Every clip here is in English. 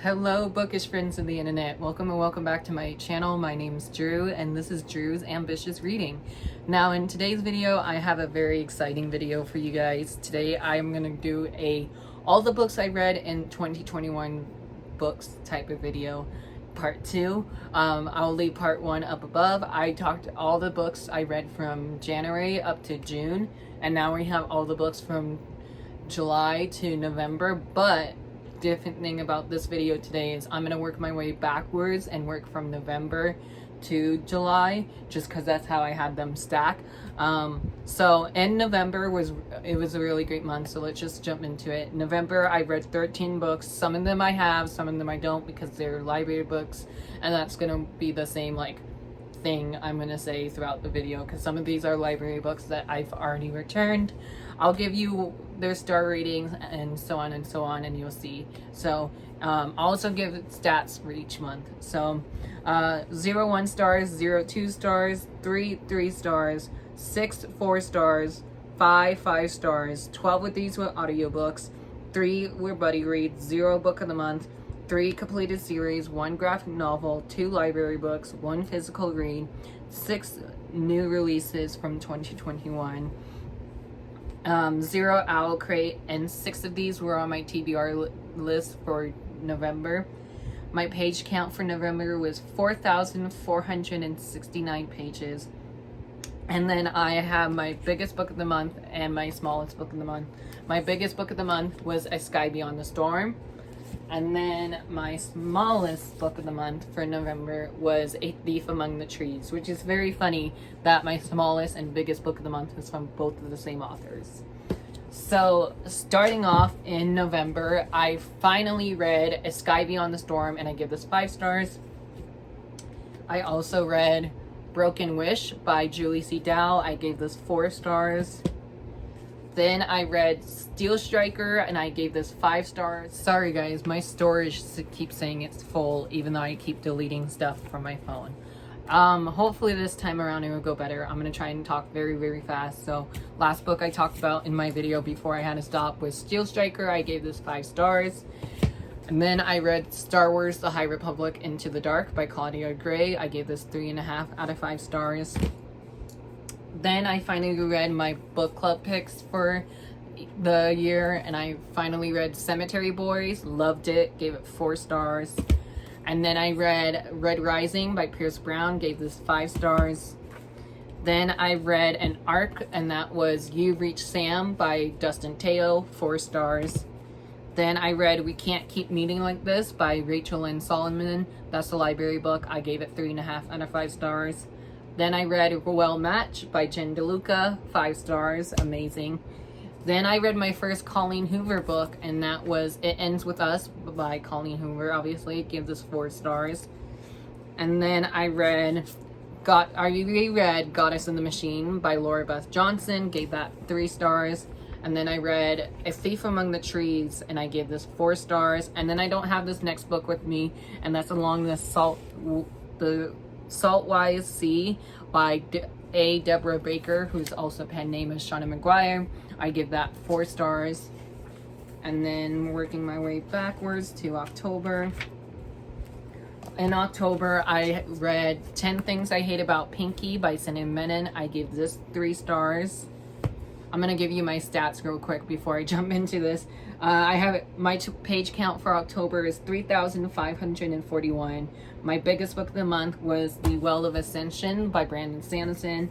Hello, bookish friends of the internet. Welcome and welcome back to my channel. My name's Drew, and this is Drew's Ambitious Reading. Now, in today's video, I have a very exciting video for you guys. Today, I'm gonna do all the books I read in 2021 books type of video, part 2. I'll leave part 1 up above. I talked all the books I read from January up to June, and now we have all the books from July to November, but different thing about this video today is I'm gonna work my way backwards and work from November to July, just because that's how I had them stack. So in November was a really great month, so let's just jump into it. November, I read 13 books. Some of them I have, some of them I don't, because they're library books, and that's gonna be the same thing I'm gonna say throughout the video, because some of these are library books that I've already returned. I'll give you their star ratings and so on, and you'll see. So I'll also give stats for each month. So 0 1 stars, 0 2 stars, 3 3 stars, 6 4 stars, 5 5 stars. 12 of these were audiobooks, 3 were buddy reads, 0 book of the month, 3 completed series, 1 graphic novel, 2 library books, 1 physical read, 6 new releases from 2021, 0 Owl Crate, and 6 of these were on my TBR list for November. My page count for November was 4,469 pages. And then I have my biggest book of the month and my smallest book of the month. My biggest book of the month was A Sky Beyond the Storm. And then my smallest book of the month for November was A Thief Among the Trees, which is very funny that my smallest and biggest book of the month is from both of the same authors. So starting off in November, I finally read A Sky Beyond the Storm, and I give this 5 stars. I also read Broken Wish by Julie C. Dow. I gave this 4 stars. Then I read Steel Striker, and I gave this 5 stars. Sorry guys, my storage keeps saying it's full, even though I keep deleting stuff from my phone. Hopefully this time around it will go better. I'm gonna try and talk very, very fast. So last book I talked about in my video before I had to stop was Steel Striker. I gave this 5 stars. And then I read Star Wars The High Republic Into the Dark by Claudia Gray. I gave this 3.5 out of 5 stars. Then I finally read my book club picks for the year, and I finally read Cemetery Boys. Loved it, gave it 4 stars. And then I read Red Rising by Pierce Brown, gave this 5 stars. Then I read an arc, and that was You Reach Sam by Dustin Teo, 4 stars. Then I read We Can't Keep Meeting Like This by Rachel Lynn Solomon. That's a library book. I gave it 3.5 out of 5 stars. Then I read Well Match by Jen DeLuca, 5 stars, amazing. Then I read my first Colleen Hoover book, and that was It Ends With Us by Colleen Hoover, obviously. It gives us 4 stars. And then I reread Goddess in the Machine by Laura Beth Johnson, gave that 3 stars. And then I read A Thief Among the Trees, and I gave this 4 stars. And then I don't have this next book with me, and that's Along the Saltwise Sea by Deborah Baker, whose also pen name is Shauna McGuire. I give that 4 stars. And then working my way backwards to October. In October, I read 10 Things I Hate About Pinky by Cindy Menon. I gave this 3 stars. I'm going to give you my stats real quick before I jump into this. I have my page count for October is 3,541. My biggest book of the month was The Well of Ascension by Brandon Sanderson.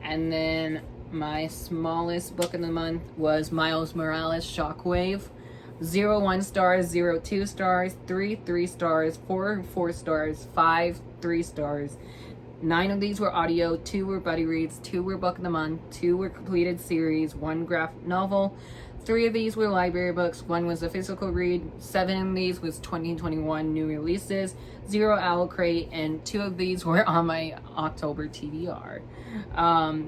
And then my smallest book of the month was Miles Morales' Shockwave. 0 1 stars, 0 2 stars, 3 3 stars, 4 4 stars, 5 3 stars. 9 of these were audio, 2 were buddy reads, 2 were book of the month, 2 were completed series, 1 graphic novel. 3 of these were library books, 1 was a physical read, 7 of these was 2021 new releases, 0 Owl Crate, and 2 of these were on my October TBR.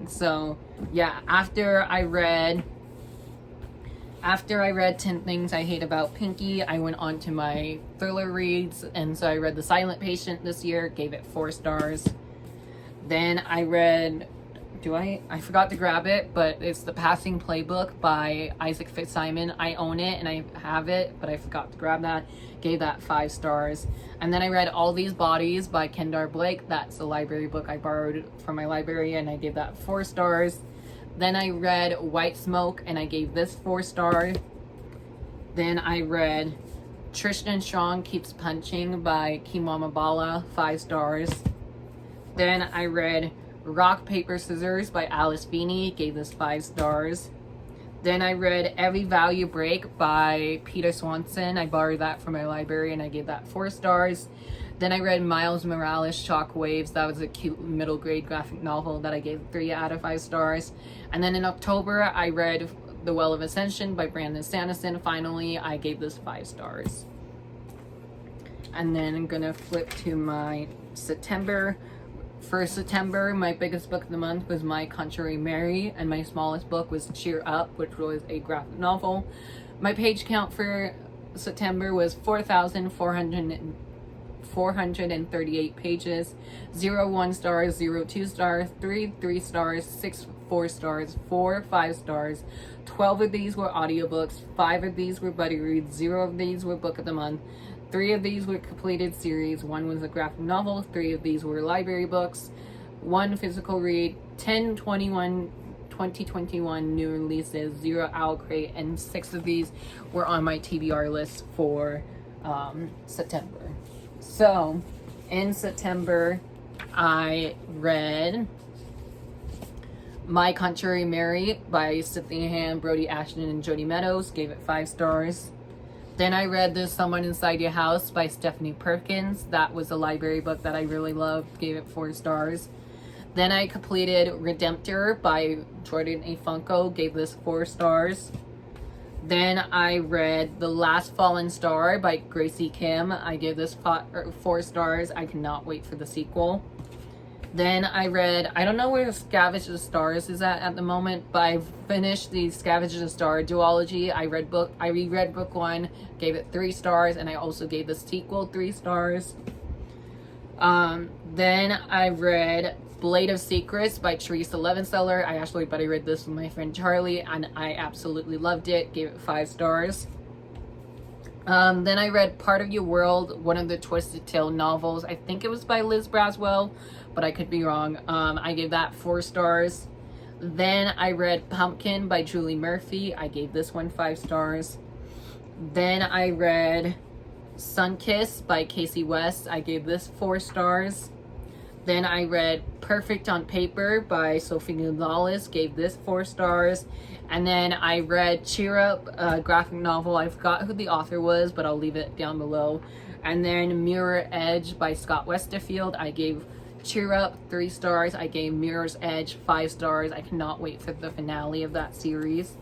So yeah, after I read 10 Things I Hate About Pinky, I went on to my thriller reads, and so I read The Silent Patient this year, gave it 4 stars. Then I read I forgot to grab it, but it's The Passing Playbook by Isaac Fitzsimon. I own it and I have it, but I forgot to grab that. Gave that 5 stars. And then I read All These Bodies by Kendar Blake. That's a library book I borrowed from my library, and I gave that 4 stars. Then I read White Smoke, and I gave this 4 stars. Then I read Tristan Strong Keeps Punching by Kimama Bala, 5 stars. Then I read Rock, Paper, Scissors by Alice Feeney, gave this 5 stars. Then I read Every Value Break by Peter Swanson. I borrowed that from my library and I gave that 4 stars. Then I read Miles Morales, Shockwaves. That was a cute middle grade graphic novel that I gave 3 out of 5 stars. And then in October, I read The Well of Ascension by Brandon Sanderson. Finally, I gave this 5 stars. And then I'm gonna flip to my September. For September, my biggest book of the month was My Contrary Mary, and my smallest book was Cheer Up, which was a graphic novel. My page count for September was 4,438 pages, 0 1 stars, 0 2 stars, 3 3 stars, 6 4 stars, 4 5 stars. 12 of these were audiobooks, 5 of these were buddy reads, 0 of these were book of the month. 3 of these were completed series, 1 was a graphic novel, 3 of these were library books, 1 physical read, 10 2021 new releases, 0 Owl Crate, and 6 of these were on my TBR list for September. So, in September, I read My Contrary Mary by Cynthia Han, Brody Ashton, and Jody Meadows, gave it 5 stars. Then I read There's Someone Inside Your House by Stephanie Perkins. That was a library book that I really loved, gave it 4 stars. Then I completed Redemptor by Jordan A. Funko, gave this 4 stars. Then I read The Last Fallen Star by Gracie Kim. I gave this 4 stars. I cannot wait for the sequel. Then I read, I don't know where Scavenge the Stars is at the moment, but I finished the Scavenge the Star duology. I reread book 1, gave it 3 stars, and I also gave the sequel 3 stars. Then I read Blade of Secrets by Teresa Levenseller. I actually buddy read this with my friend Charlie, and I absolutely loved it, gave it 5 stars. Then I read Part of Your World, one of the Twisted Tale novels. I think it was by Liz Braswell, but I could be wrong. I gave that 4 stars. Then I read Pumpkin by Julie Murphy. I gave this one 5 stars. Then I read Sunkiss by Casey West. I gave this 4 stars. Then I read Perfect on Paper by Sophie Gonzalez. Gave this 4 stars. And then I read Cheer Up, a graphic novel. I forgot who the author was, but I'll leave it down below. And then Mirror Edge by Scott Westerfield. I gave Cheer Up 3 stars. I gave Mirror's Edge 5 stars. I cannot wait for the finale of that series.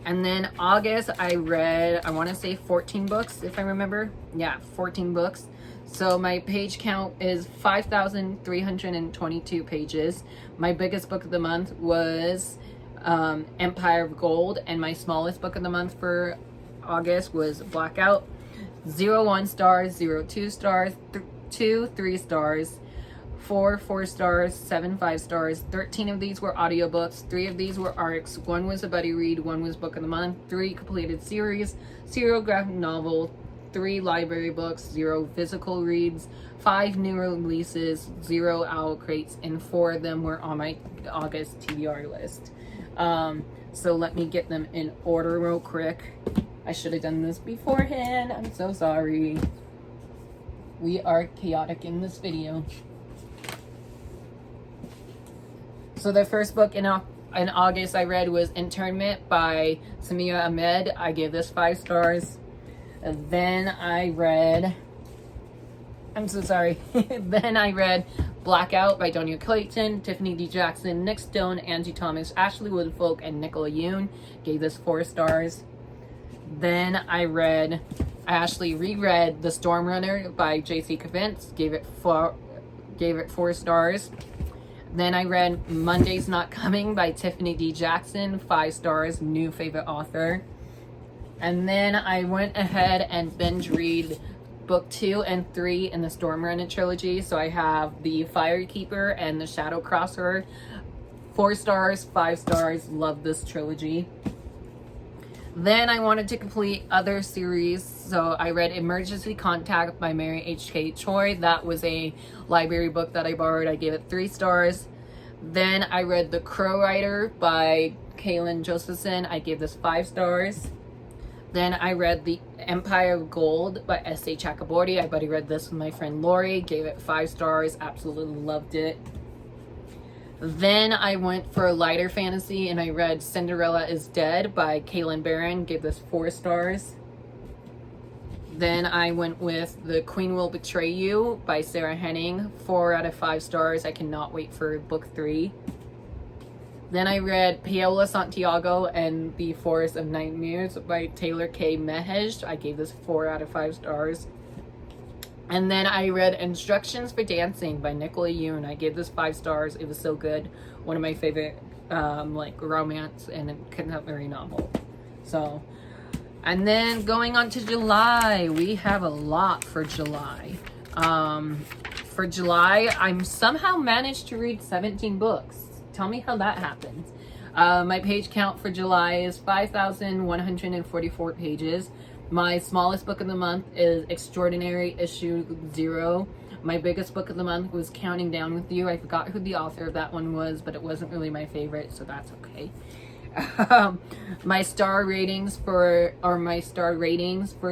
And then August, I read, I want to say 14 books, if I remember. Yeah, 14 books. So my page count is 5,322 pages. My biggest book of the month was Empire of Gold, and my smallest book of the month for August was Blackout. 0 1 stars, 0 2 stars, 2 3 stars, 4 4 stars, 7 5 stars. 13 of these were audiobooks, 3 of these were ARCs, 1 was a buddy read, 1 was book of the month, 3 completed series, 0 graphic novel, 3 library books, 0 physical reads, 5 new releases, 0 Owl Crates, and 4 of them were on my August TBR list. So let me get them in order real quick. I should have done this beforehand. I'm so sorry. We are chaotic in this video. So the first book in August I read was Internment by Samia Ahmed. I gave this 5 stars. And then I read, I'm so sorry. Then I read Blackout by Donia Clayton, Tiffany D. Jackson, Nick Stone, Angie Thomas, Ashley Woodfolk, and Nicola Yoon. Gave this 4 stars. Then I actually reread The Storm Runner by J.C. Kavintz. Gave it 4 stars. Then I read Monday's Not Coming by Tiffany D. Jackson, 5 stars, new favorite author. And then I went ahead and binge read book 2 and 3 in the Stormrunner trilogy. So I have the Firekeeper and the Shadow Crosser. 4 stars, 5 stars. Love this trilogy. Then I wanted to complete other series, so I read Emergency Contact by Mary H.K. Choi. That was a library book that I borrowed. I gave it 3 stars. Then I read The Crow Rider by Kaylin Josephson. I gave this 5 stars. Then I read The Empire of Gold by S.A. Chakraborty. I buddy read this with my friend Lori. Gave it 5 stars. Absolutely loved it. Then I went for a lighter fantasy and I read Cinderella is Dead by Kaylin Barron. Gave this 4 stars. Then I went with The Queen Will Betray You by Sarah Henning. 4 out of 5 stars. I cannot wait for book 3. Then I read Paola Santiago and The Forest of Nightmares by Taylor K. Mehej. I gave this 4 out of 5 stars. And then I read Instructions for Dancing by Nicola Yoon. I gave this 5 stars. It was so good. One of my favorite like romance and contemporary novel. So, and then going on to July, we have a lot for July. For July, I'm somehow managed to read 17 books. Tell me how that happens. My page count for July is 5,144 pages. My smallest book of the month is Extraordinary issue 0. My biggest book of the month was Counting Down with You. I forgot who the author of that one was, but it wasn't really my favorite, so that's okay. My star ratings for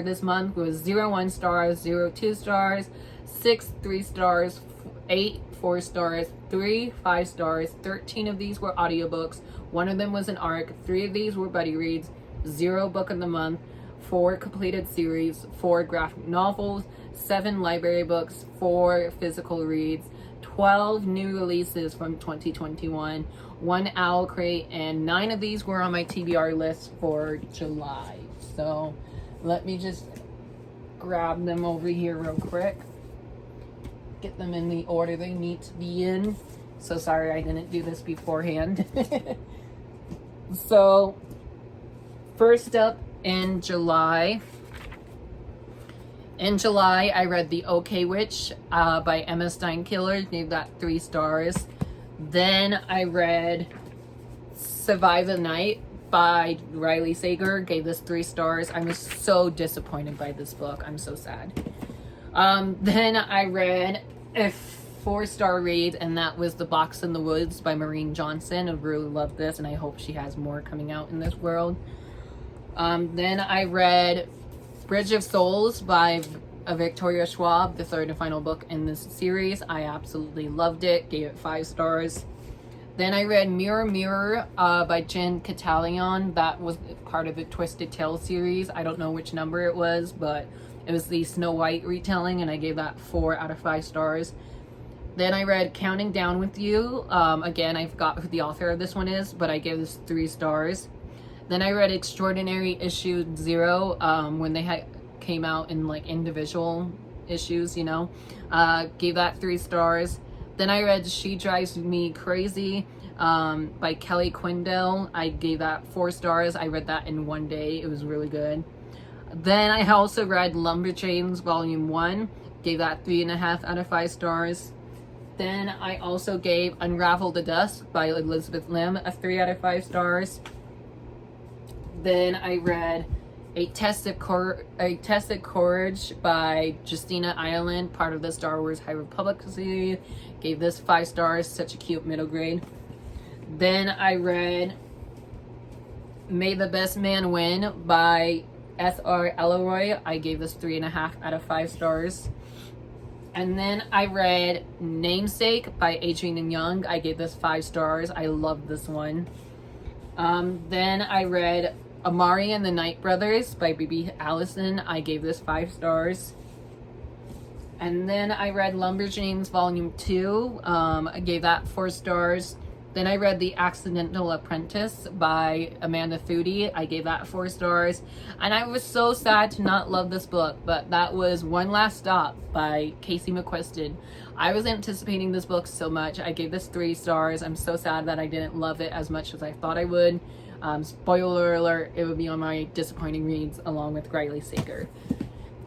this month was 0 1 stars, 0 2 stars, 6 3 stars, 8 4 stars, 3 5 stars. 13 of these were audiobooks. 1 of them was an ARC. 3 of these were buddy reads. 0 book of the month. 4 completed series, 4 graphic novels, 7 library books, 4 physical reads, 12 new releases from 2021, 1 Owl Crate, and 9 of these were on my TBR list for July. So let me just grab them over here real quick. Get them in the order they need to be in. So sorry I didn't do this beforehand. So first up, in July, I read The OK Witch by Emma Steinkiller. Gave that 3 stars. Then I read Survive the Night by Riley Sager. Gave this 3 stars. I was so disappointed by this book. I'm so sad. Then I read a 4-star read, and that was The Box in the Woods by Maureen Johnson. I really love this, and I hope she has more coming out in this world. Then I read Bridge of Souls by Victoria Schwab, the 3rd and final book in this series. I absolutely loved it. Gave it 5 stars. Then I read Mirror Mirror by Jen Catalion. That was part of the Twisted Tales series. I don't know which number it was, but it was the Snow White retelling, and I gave that 4 out of 5 stars. Then I read Counting Down with You. Again, I forgot who the author of this one is, but I gave this 3 stars. Then I read Extraordinary issue 0 when they came out in like individual issues, you know. Gave that 3 stars. Then I read She Drives Me Crazy by Kelly Quindell. I gave that 4 stars. I read that in one day. It was really good. Then I also read Lumberjanes Volume 1. Gave that 3.5 out of 5 stars. Then I also gave Unravel the Dusk by Elizabeth Lim a 3 out of 5 stars. Then I read A Tested Courage by Justina Ireland, part of the Star Wars High Republic series. Gave this 5 stars, such a cute middle grade. Then I read May the Best Man Win by S.R. Elroy. I gave this 3.5 out of 5 stars. And then I read Namesake by Adrienne Young. I gave this 5 stars. I love this one. Then I read Amari and the Night Brothers by B.B. Allison. I gave this 5 stars. And then I read Lumberjanes Volume 2. I gave that 4 stars. Then I read The Accidental Apprentice by Amanda Foody. I gave that 4 stars. And I was so sad to not love this book, but that was One Last Stop by Casey McQuiston. I was anticipating this book so much. I gave this 3 stars. I'm so sad that I didn't love it as much as I thought I would. Spoiler alert, it would be on my disappointing reads along with Riley Sager.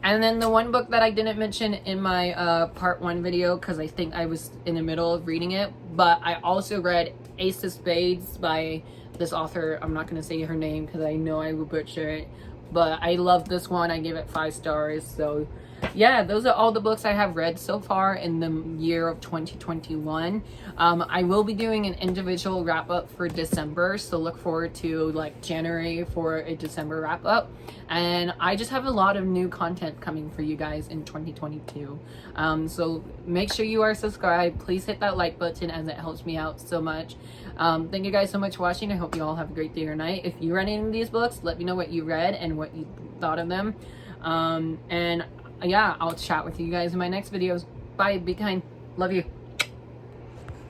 And then the one book that I didn't mention in my part 1 video, because I think I was in the middle of reading it, but I also read Ace of Spades by this author. I'm not going to say her name because I know I will butcher it, but I love this one. I gave it 5 stars. So yeah, those are all the books I have read so far in the year of 2021. I will be doing an individual wrap up for December, so look forward to like January for a December wrap up. And I just have a lot of new content coming for you guys in 2022. So make sure you are subscribed. Please hit that like button as it helps me out so much. Thank you guys so much for watching. I hope you all have a great day or night. If you read any of these books, let me know what you read and what you thought of them. And yeah, I'll chat with you guys in my next videos. Bye. Be kind. Love you.